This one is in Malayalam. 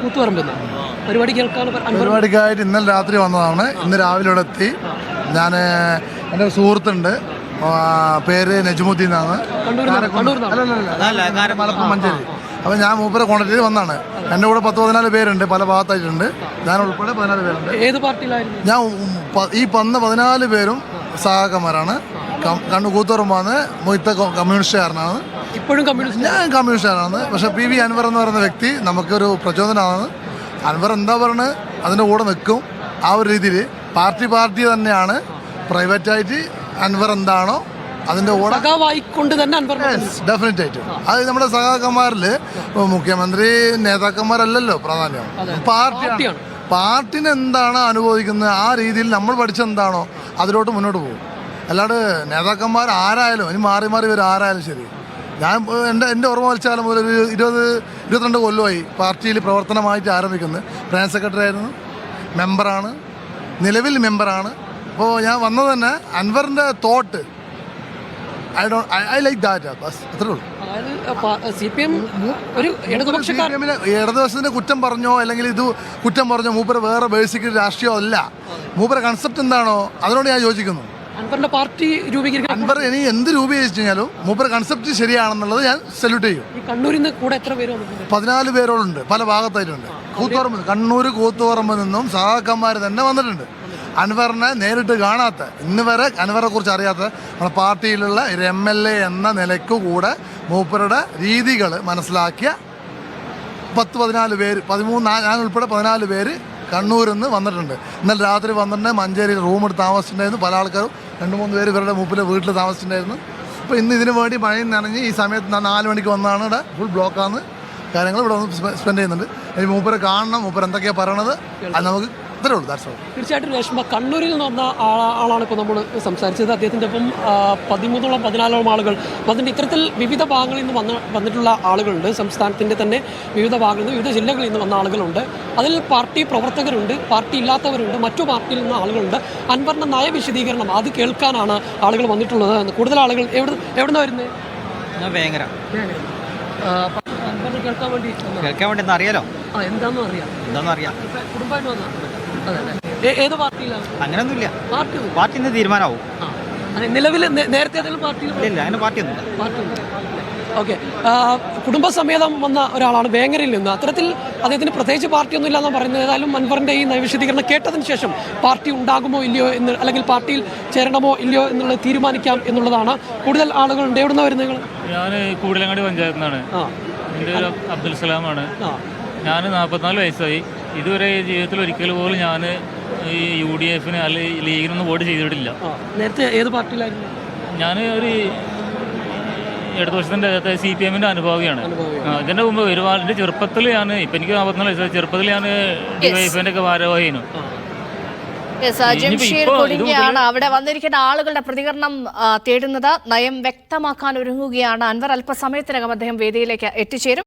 കൂത്തുപറമ്പ് പരിപാടി കേൾക്കാൻ പരിപാടിക്കായിട്ട് ഇന്നലെ രാത്രി വന്നതാണ്. ഇന്ന് രാവിലെ ഇവിടെ എത്തി. ഞാൻ എൻ്റെ ഒരു സുഹൃത്തുണ്ട്, പേര് നജ്മുദ്ദീൻ എന്നാണ്, മലപ്പുറം മഞ്ചേരി. അപ്പോൾ ഞാൻ മൂപ്പരെ കോൺടാക്ട് ചെയ്ത് വന്നാണ്. എൻ്റെ കൂടെ 10-14 പേരുണ്ട്, പല ഭാഗത്തായിട്ടുണ്ട്. ഞാൻ ഉൾപ്പെടെ 14 പേരുണ്ട്. ഏത് പാർട്ടിയിലായിരുന്നു? ഞാൻ ഈ 14 പേരും സഹാക്കന്മാരാണ്. കൂത്തുപറമ്പാണ്, മൊയ്ത്ത കമ്മ്യൂണിസ്റ്റുകാരനാണ്. ഇപ്പോഴും കമ്മ്യൂണിസ്റ്റ്? ഞാൻ കമ്മ്യൂണിസ്റ്റുകാരാണ്. പക്ഷേ PV അൻവർ എന്ന് പറയുന്ന വ്യക്തി നമുക്കൊരു പ്രചോദനമാണ്. അൻവർ എന്താ പറയുന്നത് അതിൻ്റെ കൂടെ നിൽക്കും. ആ ഒരു രീതിയിൽ പാർട്ടി തന്നെയാണ്. പ്രൈവറ്റായിട്ട് അൻവർ എന്താണോ അതിൻ്റെ കൂടെ കൊണ്ട് തന്നെ ഡെഫിനറ്റ് ആയിട്ടും. അത് നമ്മുടെ സഹാക്കന്മാരിൽ മുഖ്യമന്ത്രി നേതാക്കന്മാരല്ലല്ലോ പ്രാധാന്യം, പാർട്ടിയാണ്. പാർട്ടിന് എന്താണ് അനുഭവിക്കുന്നത് ആ രീതിയിൽ നമ്മൾ പഠിച്ചെന്താണോ അതിലോട്ട് മുന്നോട്ട് പോകും. അല്ലാണ്ട് നേതാക്കന്മാർ ആരായാലും ഇനി മാറി വരും, ആരായാലും ശരി. ഞാൻ എൻ്റെ ഓർമ്മ വലിച്ചാലും മുതൽ 20-22 കൊല്ലമായി പാർട്ടിയിൽ പ്രവർത്തനമായിട്ട് ആരംഭിക്കുന്നത്. ബ്രാഞ്ച് സെക്രട്ടറി ആയിരുന്നു, മെമ്പറാണ്, നിലവിൽ മെമ്പറാണ്. അപ്പോൾ ഞാൻ വന്നത് തന്നെ അൻവറിൻ്റെ തോട്ട് ഐ ലൈക്ക് ദാറ്റ്. ബസ് അത്രേ ഉള്ളൂ. ഇടതുപക്ഷത്തിന്റെ കുറ്റം പറഞ്ഞോ അല്ലെങ്കിൽ ഇത് കുറ്റം പറഞ്ഞോ മൂപ്പര് വേറെ ബേസിക്കലി രാഷ്ട്രീയം അല്ല. മൂപ്പര കൺസെപ്റ്റ് എന്താണോ അതിനോട് ഞാൻ യോജിക്കുന്നു. അൻവറിന്റെ പാർട്ടി രൂപീകരിക്കാൻ അൻവർ ഇനി എന്ത് രൂപീകരിച്ചു കഴിഞ്ഞാലും മൂപ്പര കൺസെപ്റ്റ് ശരിയാണെന്നുള്ളത് ഞാൻ സല്യൂട്ട് ചെയ്യും. കണ്ണൂരിൽ നിന്ന് കൂടെ എത്ര പേര്? 14 പേരോളുണ്ട്, പല ഭാഗത്തായിട്ടുണ്ട്. കണ്ണൂർ കൂത്തുപറമ്പ് നിന്നും സഹാക്കന്മാർ തന്നെ വന്നിട്ടുണ്ട്. അൻവറിനെ നേരിട്ട് കാണാത്ത, ഇന്ന് വരെ അൻവറെ കുറിച്ച് അറിയാത്ത നമ്മുടെ പാർട്ടിയിലുള്ള ഒരു MLA എന്ന നിലയ്ക്ക് കൂടെ മൂപ്പരുടെ രീതികൾ മനസ്സിലാക്കിയ 10-14 പേര്, 13 ഞാൻ ഉൾപ്പെടെ 14 പേര് കണ്ണൂരിൽ നിന്ന് വന്നിട്ടുണ്ട്. ഇന്നലെ രാത്രി വന്നിട്ട് മഞ്ചേരിയിൽ റൂം എടുത്ത് താമസിച്ചിട്ടുണ്ടായിരുന്നു. പല ആൾക്കാരും 2-3 പേര് ഇവരുടെ മൂപ്പിലെ വീട്ടിൽ താമസിച്ചിട്ടുണ്ടായിരുന്നു. അപ്പോൾ ഇന്ന് ഇതിനു വേണ്ടി മഴയിൽ നനഞ്ഞ് ഈ സമയത്ത് 4 മണിക്ക് വന്നതാണ്. ഇവിടെ ഫുൾ ബ്ലോക്കാണ്, കാര്യങ്ങൾ ഇവിടെ വന്ന് സ്പെൻഡ് ചെയ്യുന്നുണ്ട്. ഈ മൂപ്പരെ കാണണം, മൂപ്പർ എന്തൊക്കെയാണ് പറയണത് അത് നമുക്ക് അത്രേ ഉള്ളൂ. തീർച്ചയായിട്ടും രേഷ്മ, കണ്ണൂരിൽ നിന്ന് വന്ന ആളാണ് ഇപ്പോൾ നമ്മൾ സംസാരിച്ചത്. അദ്ദേഹത്തിൻ്റെ ഒപ്പം 13-14 ആളുകൾ വന്നിട്ട് ഇത്തരത്തിൽ വിവിധ ഭാഗങ്ങളിൽ നിന്ന് വന്നിട്ടുള്ള ആളുകളുണ്ട്. സംസ്ഥാനത്തിൻ്റെ തന്നെ വിവിധ ഭാഗങ്ങളിൽ നിന്ന്, വിവിധ ജില്ലകളിൽ നിന്ന് വന്ന ആളുകളുണ്ട്. അതിൽ പാർട്ടി പ്രവർത്തകരുണ്ട്, പാർട്ടി ഇല്ലാത്തവരുണ്ട്, മറ്റു പാർട്ടിയിൽ നിന്ന് ആളുകളുണ്ട്. അൻവറിൻ്റെ നയവിശദീകരണം അത് കേൾക്കാനാണ് ആളുകൾ വന്നിട്ടുള്ളത്. കൂടുതൽ ആളുകൾ എവിടുന്ന് വരുന്നത്? ഭയങ്കര കേൾക്കാൻ വേണ്ടി അറിയാലോ, എന്താണെന്ന് അറിയാം. കുടുംബമായിട്ട് ഏത് പാർട്ടിയിലാണ്? അങ്ങനെയൊന്നുമില്ല, പാർട്ടി തീരുമാനമാവും. നിലവിൽ നേരത്തെ ഇല്ല, അങ്ങനെ പാർട്ടിയൊന്നുമില്ല. ഓക്കെ, കുടുംബസമേതം വന്ന ഒരാളാണ് വേങ്ങരയിൽ നിന്ന്. അത്തരത്തിൽ അദ്ദേഹത്തിന് പ്രത്യേകിച്ച് പാർട്ടിയൊന്നും ഇല്ലാന്നാണ് പറയുന്നത്. ഏതായാലും അൻവറിൻ്റെ ഈ നയവിശദീകരണം കേട്ടതിന് ശേഷം പാർട്ടി ഉണ്ടാകുമോ ഇല്ലയോ എന്ന്, അല്ലെങ്കിൽ പാർട്ടിയിൽ ചേരണമോ ഇല്ലയോ എന്നുള്ളത് തീരുമാനിക്കാം എന്നുള്ളതാണ്. കൂടുതൽ ആളുകളുണ്ട്. എവിടെ നിന്നാണ് വരുന്നത്? ഞാൻ കൂടലങ്ങാടി പഞ്ചായത്തിൽ നിന്നാണ്. എൻ്റെ പേര് അബ്ദുൽ സലാമാണ്. ഞാൻ 44 വയസ്സായി. ഇതുവരെ ജീവിതത്തിൽ ഒരിക്കൽ പോലും ഞാൻ ഈ UDF അല്ലെങ്കിൽ ലീഗിനൊന്നും വോട്ട് ചെയ്തിട്ടില്ല. നേരത്തെ ഏത് പാർട്ടിയിലായിരുന്നു? ഞാൻ ഒരു ഇടതുപക്ഷത്തിൻ്റെ CPM അനുഭാവിയാണ്. ഇതിൻ്റെ മുമ്പ് ഒരുപാട് എൻ്റെ ചെറുപ്പത്തിൽ ഇപ്പം എനിക്ക് 44 വയസ്സായി. ചെറുപ്പത്തിൽ ഞാൻ DYFൻ്റെ ഒക്കെ ഭാരവാഹിയാണ്. ജംഷീർ കൊടിഞ്ഞിയാണ് അവിടെ വന്നിരിക്കുന്ന ആളുകളുടെ പ്രതികരണം തേടുന്നത്. നയം വ്യക്തമാക്കാൻ ഒരുങ്ങുകയാണ് അൻവർ. അല്പസമയത്തിനകം അദ്ദേഹം വേദിയിലേക്ക് എത്തിച്ചേരും.